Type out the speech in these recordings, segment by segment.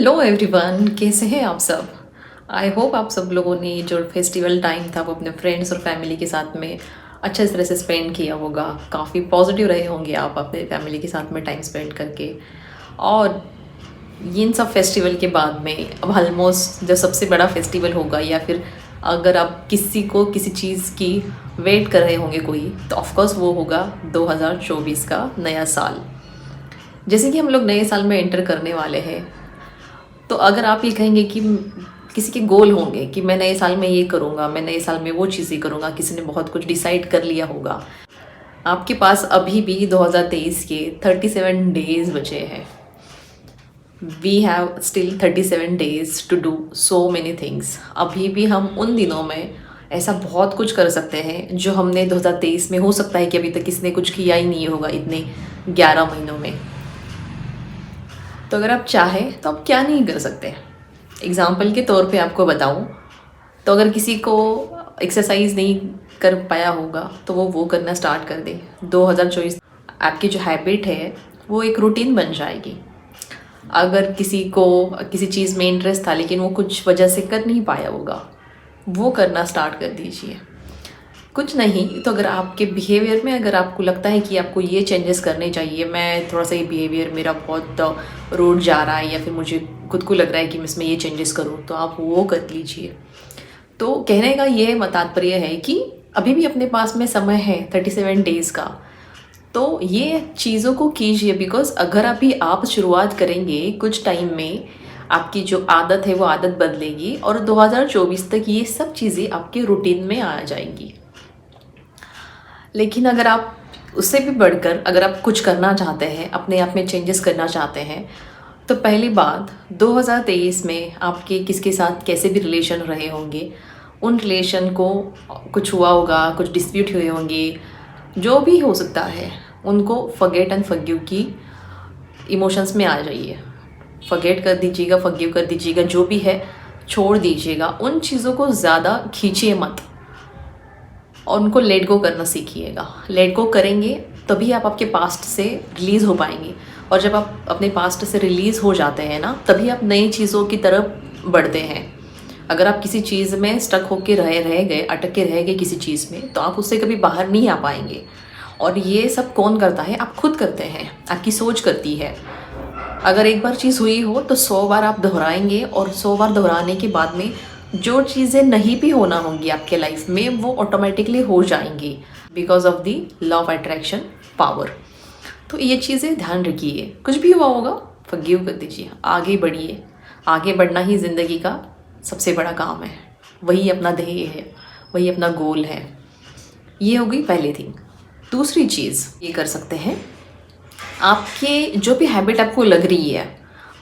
Hello everyone, कैसे हैं आप सब। आई होप आप सब लोगों ने जो फेस्टिवल टाइम था वो अपने फ्रेंड्स और फैमिली के साथ में अच्छे तरह से स्पेंड किया होगा। काफ़ी पॉजिटिव रहे होंगे आप अपने फैमिली के साथ में टाइम स्पेंड करके। और इन सब फेस्टिवल के बाद में अब ऑलमोस्ट जो सबसे बड़ा फेस्टिवल होगा, या फिर अगर आप किसी को किसी चीज़ की वेट कर रहे होंगे कोई, तो ऑफकोर्स वो होगा 2024 का नया साल। जैसे कि हम लोग नए साल में एंटर करने वाले हैं, तो अगर आप ये कहेंगे कि किसी के गोल होंगे कि मैं नए साल में ये करूँगा, मैं नए साल में वो चीज़ें करूँगा, किसी ने बहुत कुछ डिसाइड कर लिया होगा। आपके पास अभी भी 2023 के 37 डेज बचे हैं। We have still 37 days to do so many things. अभी भी हम उन दिनों में ऐसा बहुत कुछ कर सकते हैं जो हमने 2023 में, हो सकता है कि अभी तक किसी ने कुछ किया ही नहीं होगा इतने 11 महीनों में। तो अगर आप चाहें तो आप क्या नहीं कर सकते। एग्ज़ाम्पल के तौर पे आपको बताऊं तो अगर किसी को एक्सरसाइज नहीं कर पाया होगा तो वो करना स्टार्ट कर दे। 2024 आपकी जो हैबिट है वो एक रूटीन बन जाएगी। अगर किसी को किसी चीज़ में इंटरेस्ट था लेकिन वो कुछ वजह से कर नहीं पाया होगा, वो करना स्टार्ट कर दीजिए। कुछ नहीं तो अगर आपके बिहेवियर में अगर आपको लगता है कि आपको ये चेंजेस करने चाहिए, मैं थोड़ा सा ये बिहेवियर मेरा बहुत रूड जा रहा है, या फिर मुझे खुद को लग रहा है कि मैं इसमें ये चेंजेस करूँ, तो आप वो कर लीजिए। तो कहने का ये तात्पर्य है कि अभी भी अपने पास में समय है 37 डेज़ का, तो ये चीज़ों को कीजिए। बिकॉज अगर अभी आप शुरुआत करेंगे कुछ टाइम में, आपकी जो आदत है वो आदत बदलेगी और 2024 तक ये सब चीज़ें आपके रूटीन में आ जाएंगी। लेकिन अगर आप उससे भी बढ़कर अगर आप कुछ करना चाहते हैं, अपने आप में चेंजेस करना चाहते हैं, तो पहली बात 2023 में आपके किसके साथ कैसे भी रिलेशन रहे होंगे, उन रिलेशन को कुछ हुआ होगा, कुछ डिस्प्यूट हुए होंगे, जो भी हो सकता है, उनको फॉरगेट एंड फॉरगिव की इमोशंस में आ जाइए। फॉरगेट कर दीजिएगा, फॉरगिव कर दीजिएगा, जो भी है छोड़ दीजिएगा। उन चीज़ों को ज़्यादा खींचिए मत और उनको लेट गो करना सीखिएगा। लेट गो करेंगे तभी आप आपके पास्ट से रिलीज़ हो पाएंगे, और जब आप अपने पास्ट से रिलीज़ हो जाते हैं ना, तभी आप नई चीज़ों की तरफ बढ़ते हैं। अगर आप किसी चीज़ में स्टक होके रह गए, अटक के रह गए किसी चीज़ में, तो आप उससे कभी बाहर नहीं आ पाएंगे। और ये सब कौन करता है? आप खुद करते हैं, आपकी सोच करती है। अगर एक बार चीज़ हुई हो तो 100 बार आप दोहराएंगे, और 100 बार दोहराने के बाद में जो चीज़ें नहीं भी होना होंगी आपके लाइफ में, वो ऑटोमेटिकली हो जाएंगी because of the law of attraction power. तो ये चीज़ें ध्यान रखिए। कुछ भी हुआ होगा फॉरगिव कर दीजिए, आगे बढ़िए। आगे बढ़ना ही ज़िंदगी का सबसे बड़ा काम है, वही अपना ध्येय है, वही अपना गोल है। ये हो गई पहली थिंग। दूसरी चीज़ ये कर सकते हैं, आपके जो भी हैबिट आपको लग रही है,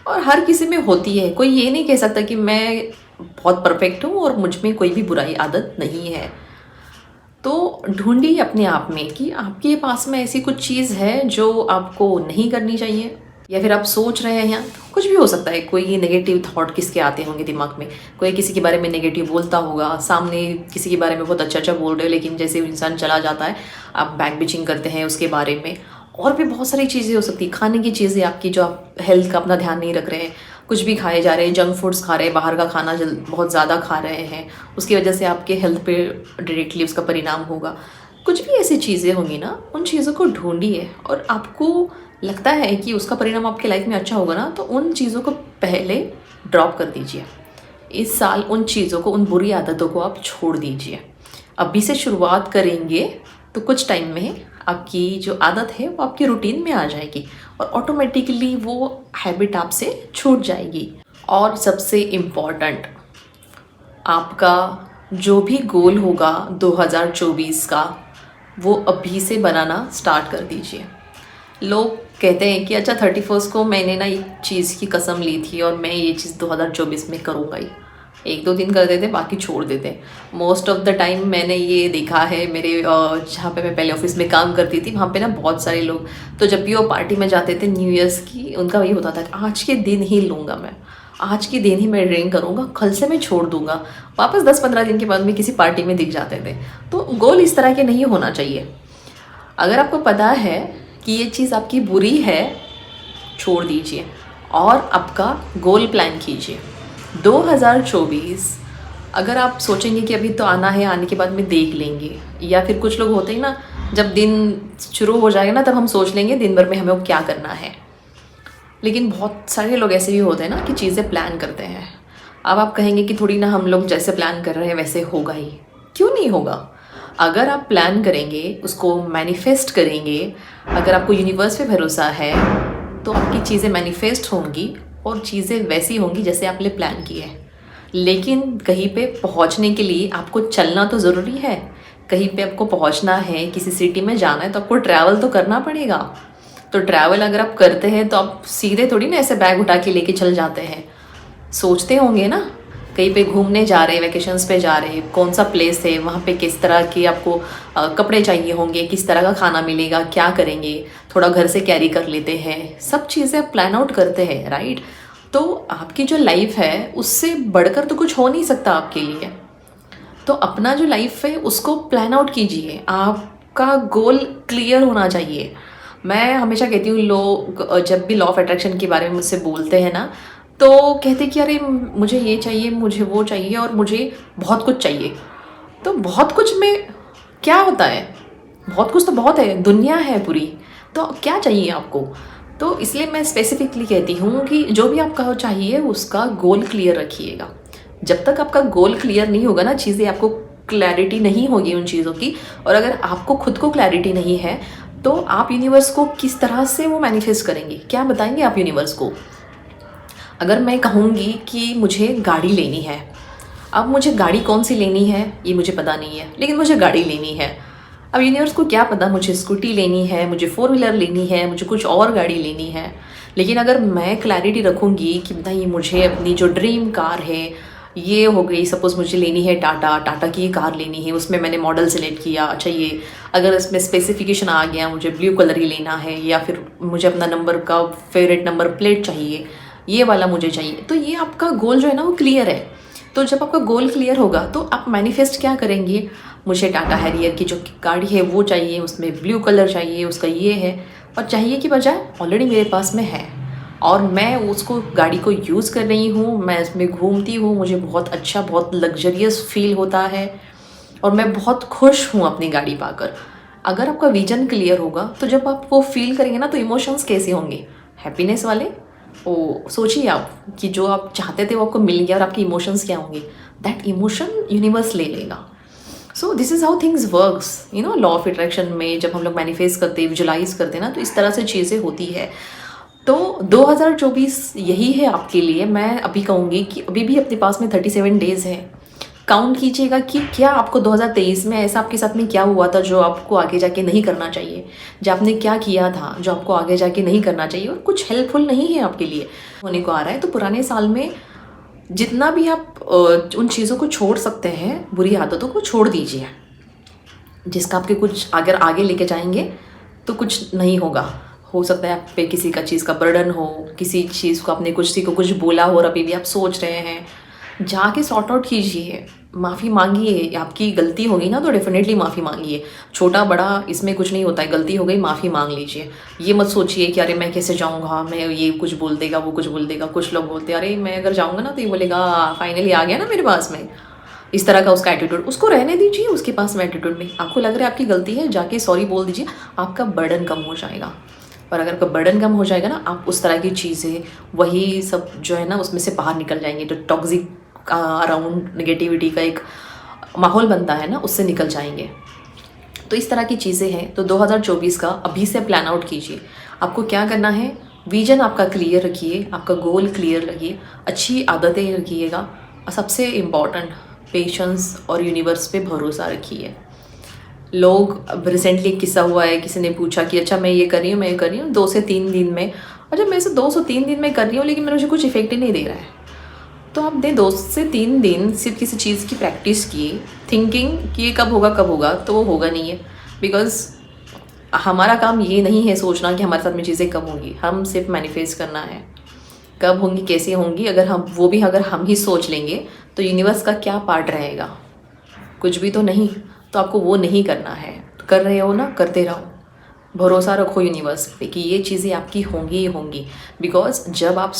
और हर किसी में होती है, कोई ये नहीं कह सकता कि मैं बहुत परफेक्ट हूँ और मुझ में कोई भी बुराई आदत नहीं है। तो ढूंढिए अपने आप में कि आपके पास में ऐसी कुछ चीज़ है जो आपको नहीं करनी चाहिए, या फिर आप सोच रहे हैं, कुछ भी हो सकता है। कोई नेगेटिव थॉट किसके आते होंगे दिमाग में, कोई किसी के बारे में नेगेटिव बोलता होगा, सामने किसी के बारे में बहुत अच्छा बोल रहे हो, लेकिन जैसे इंसान चला जाता है आप बैक बिचिंग करते हैं उसके बारे में। और भी बहुत सारी चीज़ें हो सकती है, खाने की चीज़ें आपकी जो आप हेल्थ का अपना ध्यान नहीं रख रहे हैं, कुछ भी खाए जा रहे हैं, जंक फूड्स खा रहे हैं, बाहर का खाना बहुत ज़्यादा खा रहे हैं, उसकी वजह से आपके हेल्थ पे डायरेक्टली उसका परिणाम होगा। कुछ भी ऐसी चीज़ें होंगी ना, उन चीज़ों को ढूंढिए, और आपको लगता है कि उसका परिणाम आपके लाइफ में अच्छा होगा ना, तो उन चीज़ों को पहले ड्रॉप कर दीजिए। इस साल उन चीज़ों को, उन बुरी आदतों को आप छोड़ दीजिए। अभी से शुरुआत करेंगे तो कुछ टाइम में आपकी जो आदत है वो आपकी रूटीन में आ जाएगी, और ऑटोमेटिकली वो हैबिट आपसे छूट जाएगी। और सबसे इम्पॉर्टेंट, आपका जो भी गोल होगा 2024 का, वो अभी से बनाना स्टार्ट कर दीजिए। लोग कहते हैं कि अच्छा 31 को मैंने ना एक चीज़ की कसम ली थी और मैं ये चीज़ 2024 में करूँगा ही। 1-2 दिन कर देते, बाकी छोड़ देते। मोस्ट ऑफ द टाइम मैंने ये देखा है, मेरे जहाँ पे मैं पहले ऑफिस में काम करती थी, वहाँ पे ना बहुत सारे लोग, तो जब भी वो पार्टी में जाते थे न्यू ईयर्स की, उनका वही होता था कि आज के दिन ही लूँगा मैं, आज के दिन ही मैं ड्रिंक करूँगा, कल से मैं छोड़ दूँगा। वापस 10-15 दिन के बाद में किसी पार्टी में दिख जाते थे। तो गोल इस तरह के नहीं होना चाहिए। अगर आपको पता है कि ये चीज़ आपकी बुरी है, छोड़ दीजिए। और आपका गोल प्लान कीजिए। 2024 अगर आप सोचेंगे कि अभी तो आना है, आने के बाद में देख लेंगे, या फिर कुछ लोग होते हैं ना, जब दिन शुरू हो जाएगा ना तब हम सोच लेंगे दिन भर में हमें वो क्या करना है। लेकिन बहुत सारे लोग ऐसे भी होते हैं ना कि चीज़ें प्लान करते हैं। अब आप कहेंगे कि थोड़ी ना हम लोग जैसे प्लान कर रहे हैं वैसे होगा ही, क्यों नहीं होगा। अगर आप प्लान करेंगे, उसको मैनिफेस्ट करेंगे, अगर आपको यूनिवर्स पे भरोसा है तो आपकी चीज़ें मैनिफेस्ट होंगी और चीज़ें वैसी होंगी जैसे आपने प्लान की है। लेकिन कहीं पे पहुंचने के लिए आपको चलना तो ज़रूरी है। कहीं पे आपको पहुंचना है, किसी सिटी में जाना है तो आपको ट्रैवल तो करना पड़ेगा। तो ट्रैवल अगर आप करते हैं तो आप सीधे थोड़ी ना ऐसे बैग उठा के लेके चल जाते हैं। सोचते होंगे ना, कहीं पे घूमने जा रहे हैं, वेकेशंस पे जा रहे हैं, कौन सा प्लेस है, वहाँ पे किस तरह के आपको कपड़े चाहिए होंगे, किस तरह का खाना मिलेगा, क्या करेंगे, थोड़ा घर से कैरी कर लेते हैं, सब चीज़ें आप प्लान आउट करते हैं, राइट। तो आपकी जो लाइफ है उससे बढ़कर तो कुछ हो नहीं सकता आपके लिए। तो अपना जो लाइफ है उसको प्लान आउट कीजिए, आपका गोल क्लियर होना चाहिए। मैं हमेशा कहती हूँ, लोग जब भी लॉ ऑफ अट्रैक्शन के बारे में मुझसे बोलते हैं ना तो कहते कि अरे मुझे ये चाहिए, मुझे वो चाहिए और मुझे बहुत कुछ चाहिए। तो बहुत कुछ में क्या होता है, बहुत कुछ तो बहुत है, दुनिया है पूरी, तो क्या चाहिए आपको। तो इसलिए मैं स्पेसिफिकली कहती हूँ कि जो भी आपका चाहिए उसका गोल क्लियर रखिएगा। जब तक आपका गोल क्लियर नहीं होगा ना, चीज़ें आपको क्लैरिटी नहीं होगी उन चीज़ों की, और अगर आपको खुद को क्लैरिटी नहीं है तो आप यूनिवर्स को किस तरह से वो मैनिफेस्ट करेंगे, क्या बताएंगे आप यूनिवर्स को। अगर मैं कहूँगी कि मुझे गाड़ी लेनी है, अब मुझे गाड़ी कौन सी लेनी है ये मुझे पता नहीं है, लेकिन मुझे गाड़ी लेनी है। अब यूनिवर्स को क्या पता मुझे स्कूटी लेनी है, मुझे 4 व्हीलर लेनी है, मुझे कुछ और गाड़ी लेनी है। लेकिन अगर मैं क्लैरिटी रखूँगी कि बताइए मुझे अपनी जो ड्रीम कार है ये हो गई, सपोज़ मुझे लेनी है टाटा की कार लेनी है, उसमें मैंने मॉडल सेलेक्ट किया, अच्छा ये अगर इसमें स्पेसिफिकेशन आ गया मुझे ब्लू कलर ही लेना है, या फिर मुझे अपना नंबर का फेवरेट नंबर प्लेट चाहिए, ये वाला मुझे चाहिए, तो ये आपका गोल जो है ना वो क्लियर है। तो जब आपका गोल क्लियर होगा तो आप मैनिफेस्ट क्या करेंगे, मुझे टाटा हैरियर की जो गाड़ी है वो चाहिए, उसमें ब्लू कलर चाहिए, उसका ये है, और चाहिए की बजाय ऑलरेडी मेरे पास में है और मैं उसको गाड़ी को यूज़ कर रही हूँ, मैं इसमें घूमती हूँ, मुझे बहुत अच्छा, बहुत लग्जरियस फील होता है और मैं बहुत खुश हूँ अपनी गाड़ी पाकर। अगर आपका विजन क्लियर होगा तो जब आप वो फील करेंगे ना तो इमोशंस कैसे होंगे, हैप्पीनेस वाले। ओ सोचिए आप कि जो आप चाहते थे वो आपको मिल गया और आपके इमोशंस क्या होंगे, दैट इमोशन यूनिवर्स ले लेगा। So this is how things works, you know. Law of attraction में जब हम लोग मैनिफेस्ट करते हैं, विजुलाइज करते हैं ना, तो इस तरह से चीज़ें होती है। तो 2024 यही है आपके लिए। मैं अभी कहूँगी कि अभी भी अपने पास में 37 डेज़ है। काउंट कीजिएगा कि क्या आपको 2023 में ऐसा आपके साथ में क्या हुआ था जो आपको आगे जाके नहीं करना चाहिए, जो आपने क्या किया था जो आपको आगे जाके नहीं करना चाहिए और कुछ हेल्पफुल नहीं है आपके लिए होने को आ रहा है। तो पुराने साल में जितना भी आप उन चीज़ों को छोड़ सकते हैं, बुरी आदतों को छोड़ दीजिए, जिसका आपके कुछ अगर आगे लेके जाएंगे तो कुछ नहीं होगा। हो सकता है आप पे किसी का चीज़ का बर्डन हो, किसी चीज़ को आपने किसी को कुछ बोला हो और अभी भी आप सोच रहे हैं, जाके सॉर्ट आउट कीजिए, माफ़ी मांगिए। आपकी गलती होगी ना तो डेफिनेटली माफ़ी मांगिए, छोटा बड़ा इसमें कुछ नहीं होता है, गलती हो गई माफ़ी मांग लीजिए। ये मत सोचिए कि अरे मैं कैसे जाऊँगा, मैं ये कुछ बोल देगा वो कुछ बोल देगा। कुछ लोग बोलते हैं अरे मैं अगर जाऊँगा ना तो ये बोलेगा फाइनली आ गया ना मेरे पास में, इस तरह का उसका एटीट्यूड। उसको रहने दीजिए उसके पास में एटीट्यूड में। आपको लग रहा है आपकी गलती है, जाके सॉरी बोल दीजिए, आपका बर्डन कम हो जाएगा। और अगर आपका बर्डन कम हो जाएगा ना, आप उस तरह की चीज़ें वही सब जो है ना उसमें से बाहर निकल जाएंगे। जो टॉक्सिक अराउंड नेगेटिविटी का एक माहौल बनता है ना, उससे निकल जाएंगे। तो इस तरह की चीज़ें हैं। तो 2024 का अभी से प्लान आउट कीजिए। आपको क्या करना है, विजन आपका क्लियर रखिए, आपका गोल क्लियर रखिए, अच्छी आदतें रखिएगा, और सबसे इम्पॉर्टेंट पेशेंस और यूनिवर्स पे भरोसा रखिए। लोग अब रिसेंटली एक किस्सा हुआ है, किसी ने पूछा कि अच्छा मैं ये कर रही हूँ 2 से 3 दिन में। अच्छा मैं इसे 2 से 3 दिन में कर रही हूँ लेकिन मुझे कुछ इफेक्ट ही नहीं दे रहा है। तो आपने 2 से 3 दिन सिर्फ किसी चीज़ की प्रैक्टिस की, थिंकिंग कि ये कब होगा, तो वो होगा नहीं है। बिकॉज हमारा काम ये नहीं है सोचना कि हमारे साथ में चीज़ें कब होंगी, हम सिर्फ मैनिफेस्ट करना है। कब होंगी, कैसे होंगी, अगर हम ही सोच लेंगे तो यूनिवर्स का क्या पार्ट रहेगा, कुछ भी तो नहीं। तो आपको वो नहीं करना है, कर रहे हो ना, करते रहो। भरोसा रखो यूनिवर्स पे कि ये चीज़ें आपकी होंगी ही होंगी। बिकॉज जब आप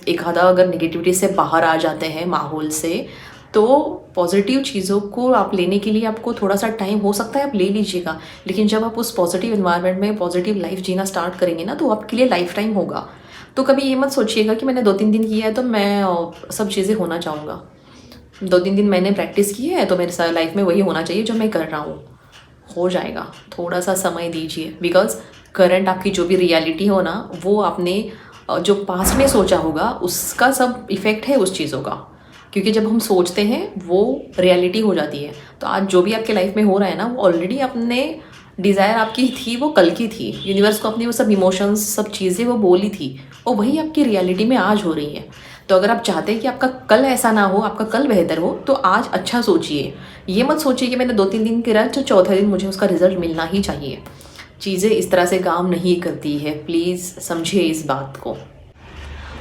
एक आधा अगर नेगेटिविटी से बाहर आ जाते हैं माहौल से, तो पॉजिटिव चीज़ों को आप लेने के लिए आपको थोड़ा सा टाइम हो सकता है, आप ले लीजिएगा। लेकिन जब आप उस पॉजिटिव इन्वायरमेंट में पॉजिटिव लाइफ जीना स्टार्ट करेंगे ना, तो आपके लिए लाइफ टाइम होगा। तो कभी ये मत सोचिएगा कि मैंने 2-3 दिन किया है तो मैं सब चीज़ें होना चाहूँगा। 2-3 दिन मैंने प्रैक्टिस की है तो मेरे साथ लाइफ में वही होना चाहिए जो मैं कर रहा हूँ। हो जाएगा, थोड़ा सा समय दीजिए। बिकॉज करंट आपकी जो भी रियलिटी हो ना, वो आपने जो पास्ट में सोचा होगा उसका सब इफ़ेक्ट है उस चीज़ों का। क्योंकि जब हम सोचते हैं वो रियलिटी हो जाती है। तो आज जो भी आपके लाइफ में हो रहा है ना, वो ऑलरेडी अपने डिज़ायर आपकी थी, वो कल की थी। यूनिवर्स को अपनी वो सब इमोशंस, सब चीज़ें वो बोली थी, और वही आपकी रियलिटी में आज हो रही है। तो अगर आप चाहते हैं कि आपका कल ऐसा ना हो, आपका कल बेहतर हो, तो आज अच्छा सोचिए। ये मत सोचिए कि मैंने 2-3 दिन करा तो चौथे दिन मुझे उसका रिजल्ट मिलना ही चाहिए। चीज़ें इस तरह से काम नहीं करती है, प्लीज़ समझिए इस बात को।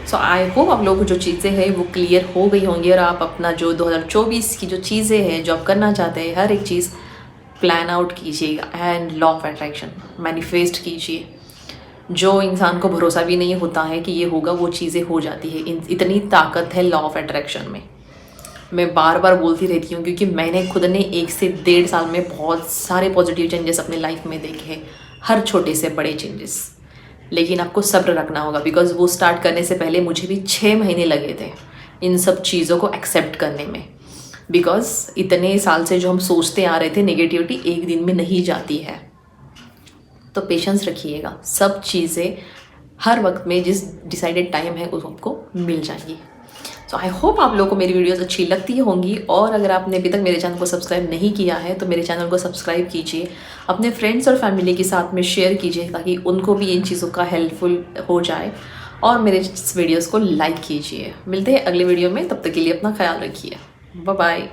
सो आई होप आप लोगों को जो चीज़ें हैं वो क्लियर हो गई होंगी, और आप अपना जो 2024 की जो चीज़ें हैं, जो आप करना चाहते हैं, हर एक चीज़ प्लान आउट कीजिएगा and law of attraction manifest कीजिए। जो इंसान को भरोसा भी नहीं होता है कि ये होगा, वो चीज़ें हो जाती है। इतनी ताकत है लॉ ऑफ अट्रैक्शन में। मैं बार बार बोलती रहती हूँ क्योंकि मैंने खुद ने 1 से 1.5 साल में बहुत सारे पॉजिटिव चेंजेस अपने लाइफ में देखे हैं, हर छोटे से बड़े चेंजेस। लेकिन आपको सब्र रखना होगा, बिकॉज वो स्टार्ट करने से पहले मुझे भी 6 महीने लगे थे इन सब चीज़ों को एक्सेप्ट करने में। बिकॉज इतने साल से जो हम सोचते आ रहे थे, नेगेटिविटी एक दिन में नहीं जाती है। तो पेशेंस रखिएगा, सब चीज़ें हर वक्त में जिस डिसाइडेड टाइम है उस आपको मिल जाएगी। सो आई होप आप लोगों को मेरी वीडियोस अच्छी लगती होंगी, और अगर आपने अभी तक मेरे चैनल को सब्सक्राइब नहीं किया है तो मेरे चैनल को सब्सक्राइब कीजिए, अपने फ्रेंड्स और फैमिली के साथ में शेयर कीजिए ताकि उनको भी इन चीज़ों का हेल्पफुल हो जाए, और मेरे वीडियोज़ को लाइक कीजिए। मिलते हैं अगले वीडियो में, तब तक के लिए अपना ख्याल रखिए। Bye bye.